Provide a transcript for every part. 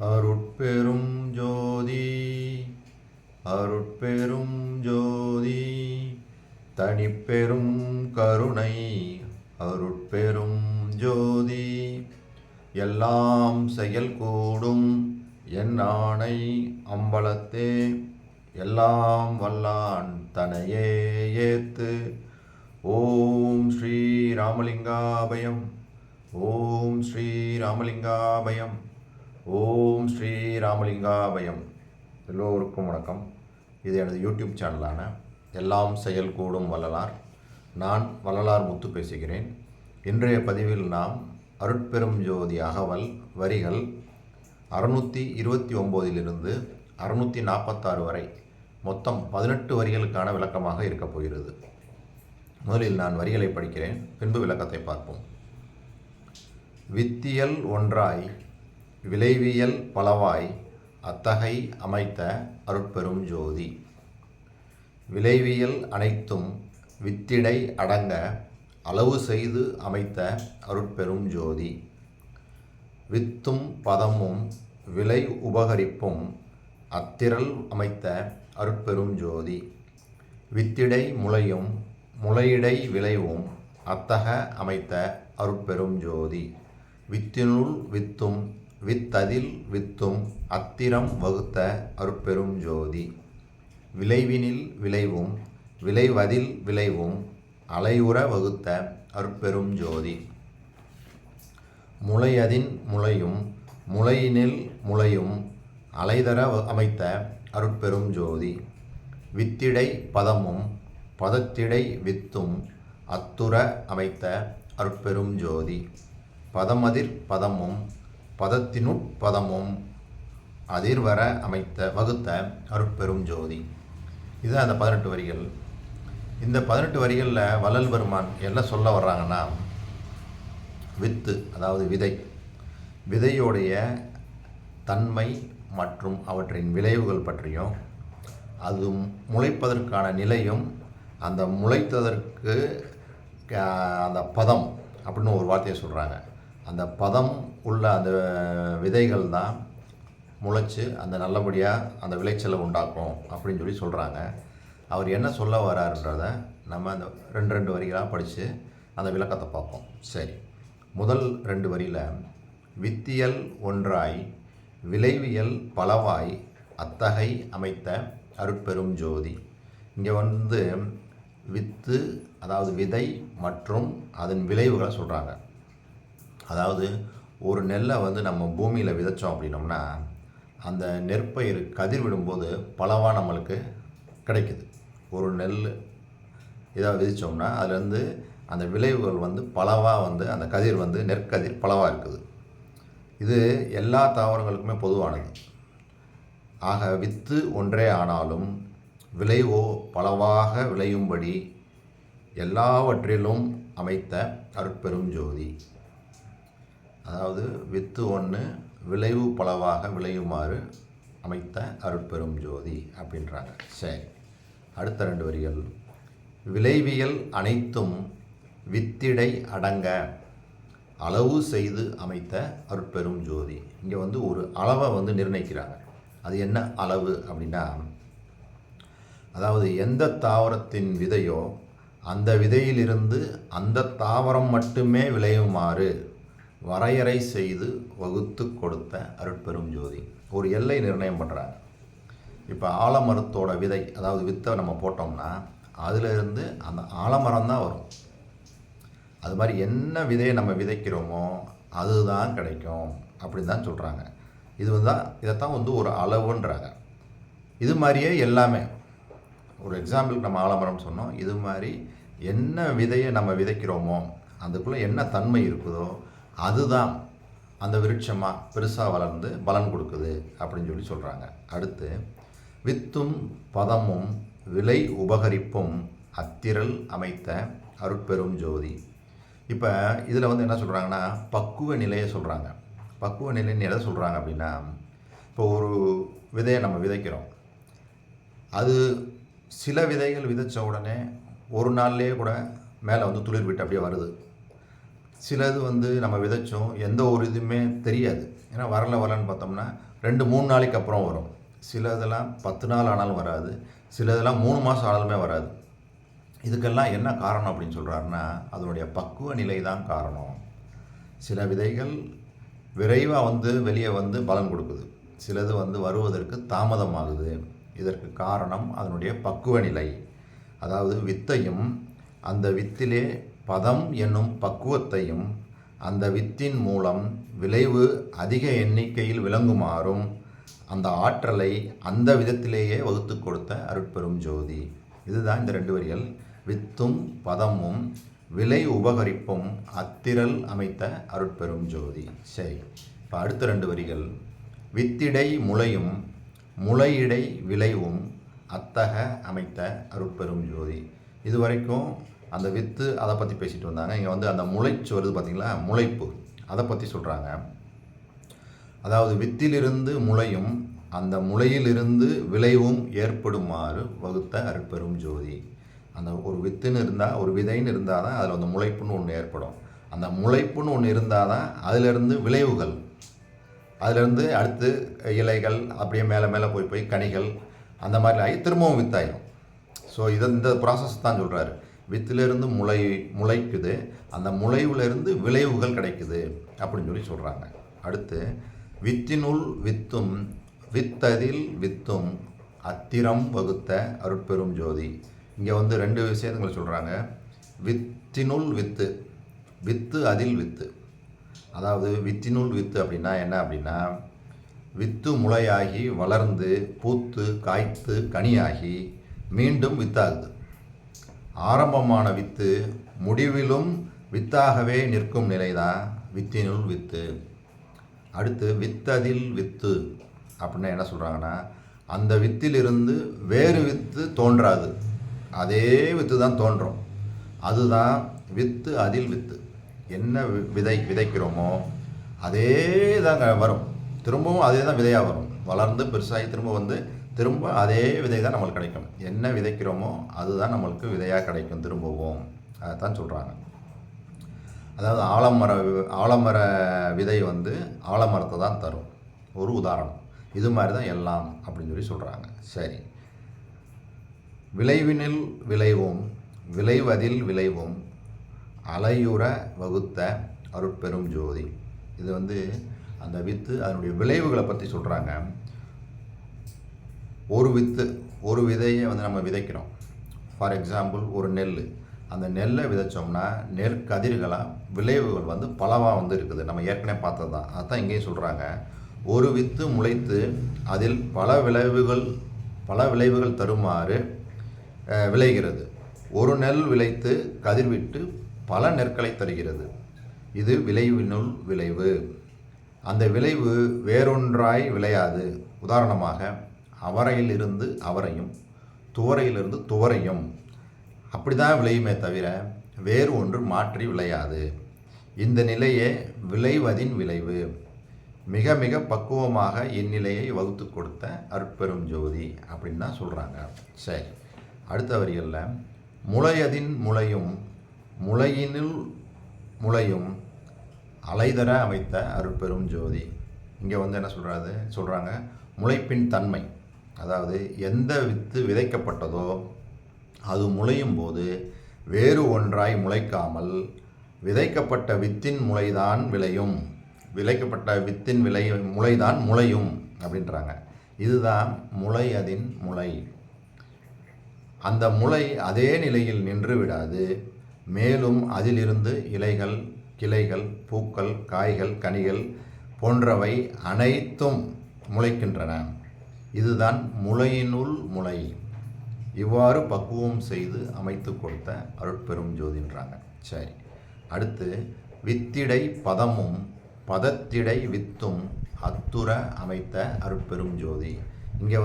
அருட்பெரும் ஜோதி அருட்பெரும் ஜோதி தனிப்பெரும் கருணை அருட்பெரும் ஜோதி எல்லாம் செயல் கூடும் என் ஆணை அம்பலத்தே எல்லாம் வல்லான் தனையே ஏத்து. ஓம் ஸ்ரீ ராமலிங்காபயம். ஓம் ஸ்ரீ ராமலிங்காபயம். ஓம் ஸ்ரீ ராமலிங்காபயம். எல்லோருக்கும் வணக்கம். இது எனது யூடியூப் சேனலான எல்லாம் செயல் கூடும் வள்ளலார். நான் வள்ளலார் முத்து பேசுகிறேன். இன்றைய பதிவில் நாம் அருட்பெரும் ஜோதி அகவல் வரிகள் 629 646 வரை மொத்தம் 18 வரிகளுக்கான விளக்கமாக இருக்கப் போகிறது. முதலில் நான் வரிகளை படிக்கிறேன், பின்பு விளக்கத்தை பார்ப்போம். வித்தியல் ஒன்றாய் விளைவியல் பலவாய் அத்தகை அமைத்த அருட்பெரும் ஜோதி. விளைவியல் அனைத்தும் வித்திடை அடங்க அளவு செய்து அமைத்த அருட்பெரும் ஜோதி. வித்தும் பதமும் விளை உபகரிப்பும் அத்திரள் அமைத்த அருட்பெரும் ஜோதி. வித்திடை முளையும் முளையிடை விளைவும் அத்தக அமைத்த அருட்பெரும் ஜோதி. வித்தினுள் வித்தும் வித்ததில் வித்தும் அத்திரம் வகுத்த அருட்பெரும் ஜோதி. விளைவினில் விளைவும் விளைவதில் விளைவும் அலையுற வகுத்த அருட்பெரும் ஜோதி. முளையதின் முளையும் முளையினில் முளையும் அலைதர அமைத்த அருட்பெரும் ஜோதி. வித்திடை பதமும் பதத்திடை வித்தும் அத்துற அமைத்த அருட்பெரும் ஜோதி. பதமதிர் பதமும் பதத்தினுட்பதமும் அதிர்வர வகுத்த அருட்பெரும் ஜோதி. இது அந்த 18 வரிகள். இந்த 18 வரிகளில் வள்ளல் பெருமான் என்ன சொல்ல வர்றாங்கன்னா, வித்து அதாவது விதையோடைய தன்மை மற்றும் அவற்றின் விளைவுகள் பற்றியும், அது முளைப்பதற்கான நிலையும், அந்த முளைத்ததற்கு அந்த பதம் அப்படின்னு ஒரு வார்த்தையை சொல்கிறாங்க. அந்த பதம் உள்ள அந்த விதைகள் தான் முளைச்சி அந்த நல்லபடியாக அந்த விளைச்சலை உண்டாக்கும் அப்படின்னு சொல்கிறாங்க. அவர் என்ன சொல்ல வராருன்றதை நம்ம அந்த ரெண்டு வரிகளாக படித்து அந்த விளக்கத்தை பார்ப்போம். சரி, முதல் 2 வரியில் வித்தியல் ஒன்றாய் விளைவியல் பலவாய் அத்தகை அமைத்த அருட்பெரும் ஜோதி. இங்கே வித்து அதாவது விதை மற்றும் அதன் விளைவுகளை சொல்கிறாங்க. அதாவது ஒரு நெல்லை நம்ம பூமியில் விதைச்சோம் அப்படின்னோம்னா அந்த நெற்பயிர் கதிர் விடும்போது பலவாக நம்மளுக்கு கிடைக்குது. ஒரு நெல் இதாக விதித்தோம்னா அதுலேருந்து அந்த விளைவுகள் பலவாக அந்த கதிர் நெற்கதிர் பலவாக இருக்குது. இது எல்லா தாவரங்களுக்குமே பொதுவானது. ஆக வித்து ஒன்றே ஆனாலும் விளைவோ பலவாக விளையும்படி எல்லாவற்றிலும் அமைத்த அருட்பெரும் ஜோதி. அதாவது வித்து ஒன்று விளைவு பலவாக விளையுமாறு அமைத்த அருட்பெரும் ஜோதி அப்படின்றாங்க. சரி, அடுத்த 2 வரிகள் விளைவியல் அனைத்தும் வித்திடை அடங்க அளவு செய்து அமைத்த அருட்பெரும் ஜோதி. இங்கே ஒரு அளவை நிர்ணயிக்கிறாங்க. அது என்ன அளவு அப்படின்னா, அதாவது எந்த தாவரத்தின் விதையோ அந்த விதையிலிருந்து அந்த தாவரம் மட்டுமே விளையுமாறு வரையறை செய்து வகுத்து கொடுத்த அருட்பெரும் ஜோதி. ஒரு எல்லை நிர்ணயம் பண்ணுறாங்க. இப்போ ஆலமரத்தோட விதை அதாவது வித்தை நம்ம போட்டோம்னா அதிலிருந்து அந்த ஆலமரம் தான் வரும். அது மாதிரி என்ன விதையை நம்ம விதைக்கிறோமோ அதுதான் கிடைக்கும் அப்படின்னு தான் சொல்கிறாங்க. இதைத்தான் ஒரு அளவுன்றாங்க. இது மாதிரியே எல்லாமே ஒரு எக்ஸாம்பிளுக்கு நம்ம ஆலமரம் சொன்னோம். இது மாதிரி என்ன விதையை நம்ம விதைக்கிறோமோ அதுக்குள்ளே என்ன தன்மை இருக்குதோ அதுதான் அந்த விருட்சமாக பெருசாக வளர்ந்து பலன் கொடுக்குது அப்படின்னு சொல்கிறாங்க. அடுத்து வித்தும் பதமும் விளை உபகரிப்பும் அத்திரள் அமைத்த அருட்பெரும் ஜோதி. இப்போ இதில் என்ன சொல்கிறாங்கன்னா பக்குவ நிலையை சொல்கிறாங்க. பக்குவ நிலைன்னு எதை சொல்கிறாங்க அப்படின்னா, இப்போ ஒரு விதையை நம்ம விதைக்கிறோம். அது சில விதைகள் விதைச்ச உடனே ஒரு நாள்லேயே கூட மேலே துளிர் விட்டு அப்படியே வருது. சிலது நம்ம விதைச்சோம் எந்த ஒரு இதுவுமே தெரியாது. ஏன்னா வரலன்னு பார்த்தோம்னா 2-3 நாளைக்கு அப்புறம் வரும். சில இதெல்லாம் 10 நாள் ஆனாலும் வராது, சில இதெல்லாம் 3 மாதம் ஆனாலுமே வராது. இதுக்கெல்லாம் என்ன காரணம் அப்படின்னு சொல்கிறாருன்னா, அதனுடைய பக்குவ நிலை தான் காரணம். சில விதைகள் விரைவாக வெளியே பலன் கொடுக்குது, சிலது வருவதற்கு தாமதமாகுது. இதற்கு காரணம் அதனுடைய பக்குவ நிலை. அதாவது வித்தையும் அந்த வித்திலே பதம் என்னும் பக்குவத்தையும் அந்த வித்தின் மூலம் விளைவு அதிக எண்ணிக்கையில் விளங்குமாறும் அந்த ஆற்றலை அந்த விதத்திலேயே வகுத்து கொடுத்த அருட்பெரும் ஜோதி. இதுதான் இந்த 2 வரிகள். வித்தும் பதமும் விலை உபகரிப்பும் அத்திரல் அமைத்த அருட்பெரும் ஜோதி. சரி, இப்போ அடுத்த 2 வரிகள். வித்திடை முளையும் முளையிடை விளைவும் அத்தக அமைத்த அருட்பெரும் ஜோதி. இது வரைக்கும் அந்த வித்து அதை பற்றி பேசிட்டு வந்தாங்க. இங்கே அந்த முளைச்சு வருது பார்த்திங்களா, முளைப்பு, அதை பற்றி சொல்கிறாங்க. அதாவது வித்திலிருந்து முளையும் அந்த முளையிலிருந்து விளைவும் ஏற்படுமாறு வகுத்த அருட்பெரும் ஜோதி. அந்த ஒரு வித்துன்னு இருந்தால், ஒரு விதைன்னு இருந்தால் தான் அதில் அந்த முளைப்புன்னு ஒன்று ஏற்படும். அந்த முளைப்புன்னு ஒன்று இருந்தால் தான் அதிலிருந்து விளைவுகள், அதிலிருந்து அடுத்து இலைகள், அப்படியே மேலே மேலே போய் கனிகள், அந்த மாதிரி ஆகி திரும்பவும் வித்தாயிடும். ஸோ இந்த ப்ராசஸ் தான் சொல்கிறாரு. வித்திலிருந்து முளைக்குது, அந்த முளைவிலிருந்து விளைவுகள் கிடைக்குது அப்படின்னு சொல்கிறாங்க. அடுத்து வித்தினுள் வித்தும் வித்ததில் வித்தும் அத்திரம் வகுத்த அருட்பெரும் ஜோதி. இங்கே 2 விஷயங்களை சொல்கிறாங்க. வித்தினுள் வித்து, வித்து அதில் வித்து. அதாவது வித்தினுள் வித்து அப்படின்னா என்ன அப்படின்னா, வித்து முளையாகி வளர்ந்து பூத்து காய்த்து கனியாகி மீண்டும் வித்தாகுது. ஆரம்பமான வித்து முடிவிலும் வித்தாகவே நிற்கும் நிலைதான் வித்தினுள் வித்து. அடுத்து வித்ததில் வித்து அப்படின்னா என்ன சொல்கிறாங்கன்னா, அந்த வித்திலிருந்து வேறு வித்து தோன்றாது, அதே வித்து தான் தோன்றும். அதுதான் வித்து அதில் வித்து. என்ன விதைக்கிறோமோ அதே தாங்க வரும், திரும்பவும் அதே தான் விதையாக வரும். வளர்ந்து பெருசாகி திரும்ப அதே விதை தான் நம்மளுக்கு கிடைக்கும். என்ன விதைக்கிறோமோ அதுதான் நம்மளுக்கு விதையாக கிடைக்கும் திரும்பவும். அதைத்தான் சொல்கிறாங்க. அதாவது ஆலமர விதை ஆலமரத்தை தான் தரும், ஒரு உதாரணம். இது மாதிரி தான் எல்லாம் அப்படின்னு சொல்கிறாங்க. சரி, விளைவினில் விளைவும் விளைவதில் விளைவும் அலையுற வகுத்த அருட்பெரும் ஜோதி. இது அந்த வித்து அதனுடைய விளைவுகளை பற்றி சொல்கிறாங்க. ஒரு வித்து, ஒரு விதையை நம்ம விதைக்கிறோம். ஃபார் எக்ஸாம்பிள் ஒரு நெல், அந்த நெல்லை விதைச்சோம்னா நெற்கதிர்களாக விளைவுகள் பலவாக இருக்குது. நம்ம ஏற்கனவே பார்த்தது தான். அதுதான் இங்கேயும் சொல்கிறாங்க. ஒரு வித்து முளைத்து அதில் பல விளைவுகள் தருமாறு விளைகிறது. ஒரு நெல் விளைத்து கதிர்விட்டு பல நெற்களை தருகிறது. இது விளைவினுள் விளைவு. அந்த விளைவு வேறொன்றாய் விளையாது. உதாரணமாக அவரையிலிருந்து அவரையும் துவரையிலிருந்து துவரையும் அப்படி தான் விளையுமே தவிர வேறு ஒன்று மாற்றி விளையாது. இந்த நிலையே விளைவதின் விளைவு. மிக மிக பக்குவமாக இந்நிலையை வகுத்து கொடுத்த அருட்பெரும் ஜோதி அப்படின்னு தான் சொல்கிறாங்க. சரி, அடுத்த வரிகளில் முளையதின் முளையும் முளையினுள் முளையும் அலைதர அமைத்த அருட்பெரும் ஜோதி. இங்கே என்ன சொல்கிறாங்க, முளைப்பின் தன்மை. அதாவது எந்த வித்து விதைக்கப்பட்டதோ அது முளையும் போது வேறு ஒன்றாய் முளைக்காமல் விதைக்கப்பட்ட வித்தின் முளைதான் விளையும், விதைக்கப்பட்ட வித்தின் முளைதான் முளையும் அப்படின்றாங்க. இதுதான் முளையதின் முளை. அந்த முளை அதே நிலையில் நின்று விடாது, மேலும் அதிலிருந்து இலைகள், கிளைகள், பூக்கள், காய்கள், கனிகள் போன்றவை அனைத்தும் முளைக்கின்றன. இதுதான் முளையினுள் முளை. இவ்வாறு பக்குவம் செய்து அமைத்து கொடுத்த அருட்பெரும் ஜோதின்றாங்க. சரி, அடுத்து வித்திடை பதமும் பதத்திடை வித்தும் அத்துற அமைத்த அருட்பெரும் ஜோதி. இங்கே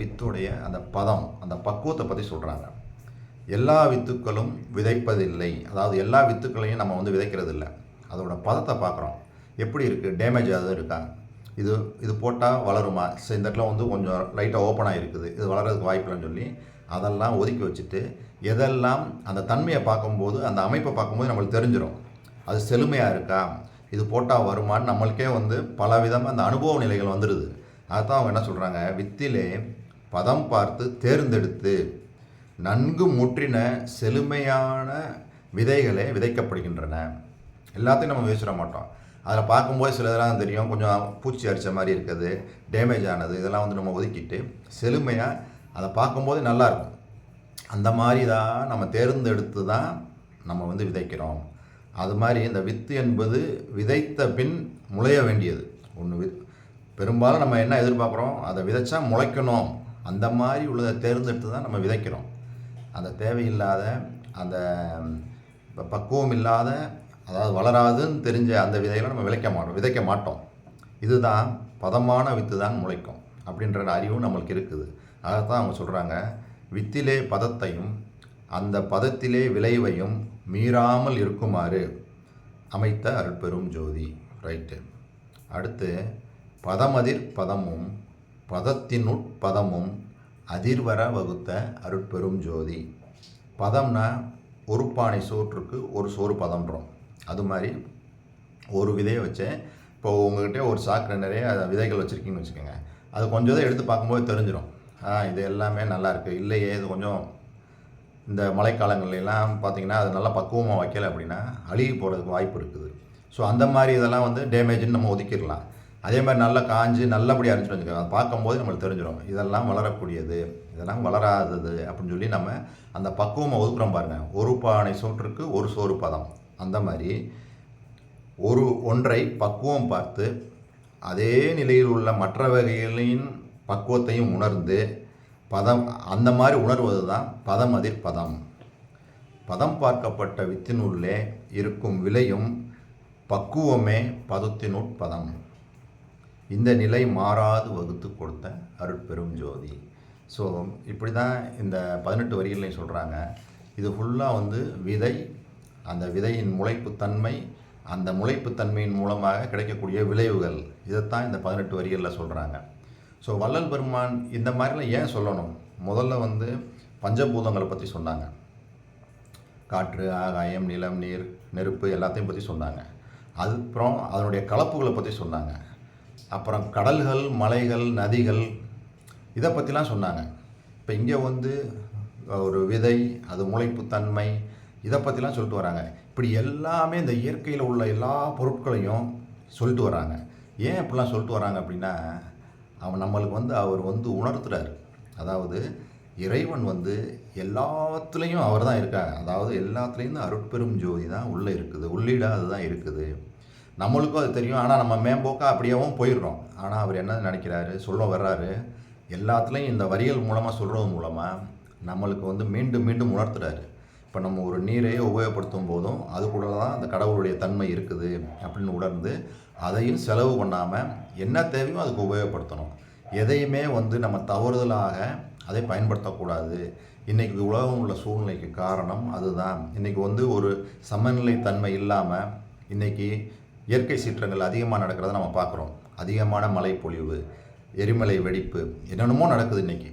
வித்துடைய அந்த பதம், அந்த பக்குவத்தை பற்றி சொல்கிறாங்க. எல்லா வித்துக்களும் விதைப்பதில்லை. அதாவது எல்லா வித்துக்களையும் நம்ம விதைக்கிறது இல்லை. அதோட பதத்தை பார்க்குறோம், எப்படி இருக்குது, டேமேஜ் ஆகுது இருக்கா, இது போட்டால் வளருமா, இந்த இடத்துல கொஞ்சம் லைட்டாக ஓப்பனாக இருக்குது, இது வளர்கிறதுக்கு வாய்ப்புலன்னு சொல்லி அதெல்லாம் ஒதுக்கி வச்சுட்டு எதெல்லாம் அந்த தன்மையை பார்க்கும்போது, அந்த அமைப்பை பார்க்கும்போது நம்மளுக்கு தெரிஞ்சிடும் அது செழுமையாக இருக்கா, இது போட்டால் வருமானு நம்மளுக்கே வந்து பல விதமாக அந்த அனுபவ நிலைகள் வந்துடுது. அதுதான் அவங்க என்ன சொல்கிறாங்க, வித்திலே பதம் பார்த்து தேர்ந்தெடுத்து நன்கு முற்றின செழுமையான விதைகளே விதைக்கப்படுகின்றன. எல்லாத்தையும் நம்ம விதைச்சிட மாட்டோம். அதில் பார்க்கும்போது சில இதெல்லாம் தெரியும், கொஞ்சம் பூச்சி அரிச்ச மாதிரி இருக்குது, டேமேஜ் ஆனது, இதெல்லாம் வந்து நம்ம ஒதுக்கிட்டு செழுமையாக அதை பார்க்கும்போது நல்லாயிருக்கும். அந்த மாதிரி தான் நம்ம தேர்ந்தெடுத்து தான் நம்ம வந்து விதைக்கிறோம். அது மாதிரி இந்த வித்து என்பது விதைத்த பின் முளைய வேண்டியது ஒன்று. பெரும்பாலும் நம்ம என்ன எதிர்பார்க்குறோம், அதை விதைச்சா முளைக்கணும், அந்த மாதிரி உள்ளதை தேர்ந்தெடுத்து தான் நம்ம விதைக்கிறோம். அந்த தேவையில்லாத அந்த பக்குவம் இல்லாத, அதாவது வளராதுன்னு தெரிஞ்ச அந்த விதைகளை நம்ம விதைக்க மாட்டோம். இதுதான் பதமான வித்து தான் முளைக்கும் அப்படின்ற அறிவும் நம்மளுக்கு இருக்குது. அதைத்தான் அவங்க சொல்கிறாங்க, வித்திலே பதத்தையும் அந்த பதத்திலே விளைவையும் மீறாமல் இருக்குமாறு அமைத்த அருட்பெரும் ஜோதி. ரைட்டு. அடுத்து, பதமதிர் பதமும் பதத்தினுட்பதமும் அதிர்வர வகுத்த அருட்பெரும் ஜோதி. பதம்னா ஒரு பானை சோற்றுக்கு ஒரு சோறு பதம்ன்றோம். அது மாதிரி ஒரு விதையை வச்சேன். இப்போ உங்கள்கிட்ட ஒரு சாக்கு நிறைய விதைகள் வச்சுருக்கீங்கன்னு வச்சுக்கோங்க. அது கொஞ்சம் தான் எடுத்து பார்க்கும்போது தெரிஞ்சிடும், இது எல்லாமே நல்லாயிருக்கு, இல்லையே இது கொஞ்சம் இந்த மழைக்காலங்கள்லாம் பார்த்திங்கன்னா அது நல்லா பக்குவமாக வைக்கலை அப்படின்னா அழுகி போகிறதுக்கு வாய்ப்பு இருக்குது. ஸோ அந்த மாதிரி இதெல்லாம் வந்து டேமேஜ்னு நம்ம ஒதுக்கிடலாம். அதே மாதிரி நல்லா காஞ்சு நல்லபடியாக இருந்துச்சுன்னு வச்சுக்கோங்க, அதை பார்க்கும்போது நம்மளுக்கு தெரிஞ்சிடும் இதெல்லாம் வளரக்கூடியது, இதெல்லாம் வளராதது அப்படின்னு சொல்லி நம்ம அந்த பக்குவமாக ஒதுக்குறோம் பாருங்கள். ஒரு பானை சோற்றுக்கு ஒரு சோறு பதம். அந்த மாதிரி ஒன்றை பக்குவம் பார்த்து அதே நிலையில் உள்ள மற்ற வகைகளின் பக்குவத்தையும் உணர்ந்து பதம் அந்த மாதிரி உணர்வது தான் பதமதிர் பதம். பதம் பார்க்கப்பட்ட வித்தினுள்ளே இருக்கும் விலையும் பக்குவமே பதத்தினுட்பதம். இந்த நிலை மாறாது வகுத்து கொடுத்த அருட்பெரும் ஜோதி. ஸோ இப்படி தான் இந்த 18 வரிகளையும் சொல்கிறாங்க. இது ஃபுல்லாக வந்து விதை, அந்த விதையின் முளைப்புத்தன்மை, அந்த முளைப்புத்தன்மையின் மூலமாக கிடைக்கக்கூடிய விளைவுகள், இதைத்தான் இந்த 18 வரிகளில் சொல்கிறாங்க. ஸோ வள்ளல் பெருமான் இந்த மாதிரிலாம் ஏன் சொல்லணும்? முதல்ல வந்து பஞ்சபூதங்களை பற்றி சொன்னாங்க. காற்று, ஆகாயம், நிலம், நீர், நெருப்பு எல்லாத்தையும் பற்றி சொன்னாங்க. அதுக்கப்புறம் அதனுடைய கலப்புகளை பற்றி சொன்னாங்க. அப்புறம் கடல்கள், மலைகள், நதிகள், இதை பற்றிலாம் சொன்னாங்க. இப்போ இங்கே வந்து ஒரு விதை, அது முளைப்புத்தன்மை, இதை பற்றிலாம் சொல்லிட்டு வராங்க. இப்படி எல்லாமே இந்த இயற்கையில் உள்ள எல்லா பொருட்களையும் சொல்லிட்டு வராங்க. ஏன் இப்படிலாம் சொல்லிட்டு வராங்க அப்படின்னா, நம்மளுக்கு வந்து அவர் வந்து உணர்த்துறாரு. அதாவது இறைவன் வந்து எல்லாத்துலேயும் அவர் தான் இருக்காங்க. அதாவது எல்லாத்துலேயும் தான் அருட்பெரும் ஜோதி தான் உள்ளே இருக்குது, உள்ளீடாக அதுதான் இருக்குது. நம்மளுக்கும் அது தெரியும். ஆனால் நம்ம மேம்போக்கா அப்படியேவும் போயிடுறோம். ஆனால் அவர் என்ன நினைக்கிறாரு, சொல்ல வர்றாரு, எல்லாத்துலேயும் இந்த வரிகள் மூலமாக சொல்கிறது மூலமாக நம்மளுக்கு வந்து மீண்டும் மீண்டும் உணர்த்துறாரு. இப்போ நம்ம ஒரு நீரையே உபயோகப்படுத்தும் போதும் அதுக்குள்ள தான் அந்த கடவுளுடைய தன்மை இருக்குது அப்படின்னு உணர்ந்து அதையும் செலவு பண்ணாமல் என்ன தேவையோ அதுக்கு உபயோகப்படுத்தணும். எதையுமே வந்து நம்ம தவறுதலாக அதை பயன்படுத்தக்கூடாது. இன்றைக்கி உலகம் உள்ள சூழ்நிலைக்கு காரணம் அதுதான். இன்றைக்கி வந்து ஒரு சமநிலை தன்மை இல்லாமல் இன்றைக்கி இயற்கை சீற்றங்கள் அதிகமாக நடக்கிறத நம்ம பார்க்குறோம். அதிகமான மழை பொழிவு, எரிமலை வெடிப்பு, என்னென்னமோ நடக்குது இன்றைக்கி.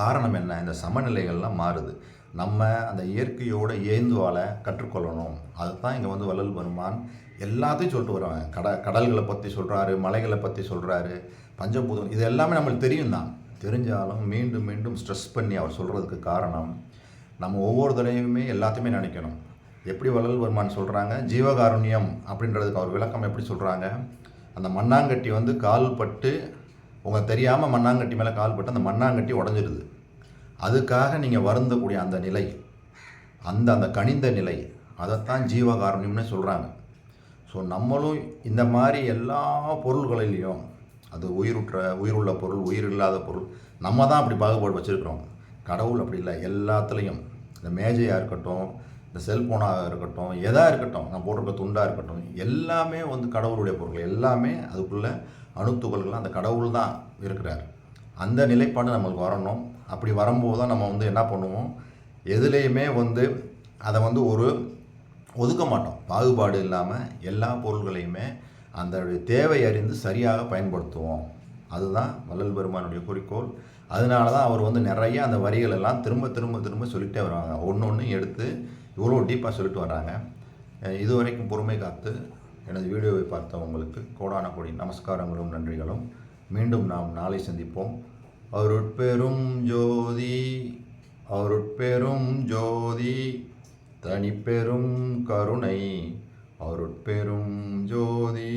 காரணம் என்ன? இந்த சமநிலைகள்லாம் மாறுது. நம்ம அந்த இயற்கையோடு ஏந்து வாழ கற்றுக்கொள்ளணும். அதுதான் இங்கே வந்து வள்ளல் பெருமான் எல்லாத்தையும் சொல்லிட்டு வருவாங்க. கடல்களை பற்றி சொல்கிறாரு, மலைகளை பற்றி சொல்கிறாரு, பஞ்சபூதம், இது எல்லாமே நம்மளுக்கு தெரியும் தான். தெரிஞ்சாலும் மீண்டும் மீண்டும் ஸ்ட்ரெஸ் பண்ணி அவர் சொல்கிறதுக்கு காரணம், நம்ம ஒவ்வொரு தடவையுமே எல்லாத்தையுமே நினைக்கணும். எப்படி வள்ளல் பெருமான் சொல்கிறாங்க, ஜீவகாருண்யம் அப்படின்றதுக்கு அவர் விளக்கம் எப்படி சொல்கிறாங்க, அந்த மண்ணாங்கட்டி வந்து கால் பட்டு, உங்களுக்கு தெரியாமல் மண்ணாங்கட்டி மேலே கால் பட்டு அந்த மண்ணாங்கட்டி உடஞ்சிடுது. அதுக்காக நீங்கள் வருந்தக்கூடிய அந்த நிலை, அந்த கனிந்த நிலை, அதைத்தான் ஜீவகாருண்யம்னு சொல்கிறாங்க. ஸோ நம்மளும் இந்த மாதிரி எல்லா பொருள்களிலையும், அது உயிருள்ள பொருள், உயிர் இல்லாத பொருள், நம்ம தான் அப்படி பாகுபாடு வச்சுருக்கிறோம். கடவுள் அப்படி இல்லை. எல்லாத்துலேயும், இந்த மேஜையாக இருக்கட்டும், இந்த செல்ஃபோனாக இருக்கட்டும், எதாக இருக்கட்டும், நான் போட்டிருக்க துண்டாக இருக்கட்டும், எல்லாமே வந்து கடவுளுடைய பொருள். எல்லாமே அதுக்குள்ளே அணுத்துகள்கள் அந்த கடவுள் தான் இருக்கிறார். அந்த நிலைப்பாடு நம்மளுக்கு வரணும். அப்படி வரும்போது தான் நம்ம வந்து என்ன பண்ணுவோம், எதுலேயுமே வந்து அதை வந்து ஒரு ஒதுக்க மாட்டோம். பாகுபாடு இல்லாமல் எல்லா பொருள்களையுமே அந்த தேவை அறிந்து சரியாக பயன்படுத்துவோம். அதுதான் வள்ளல் பெருமானுடைய குறிக்கோள். அதனால தான் அவர் வந்து நிறைய அந்த வரிகள் எல்லாம் திரும்ப திரும்ப திரும்ப சொல்லிகிட்டே வராங்க. ஒன்று எடுத்து இவ்வளோ டீப்பாக சொல்லிட்டு வராங்க. இதுவரைக்கும் பொறுமை காத்து எனது வீடியோவை பார்த்த உங்களுக்கு கோடான கோடி நமஸ்காரங்களும் நன்றிகளும். மீண்டும் நாம் நாளை சந்திப்போம். அருட்பெரும் ஜோதி அருட்பெரும் ஜோதி தனிப்பெரும் கருணை அருட்பெரும் ஜோதி.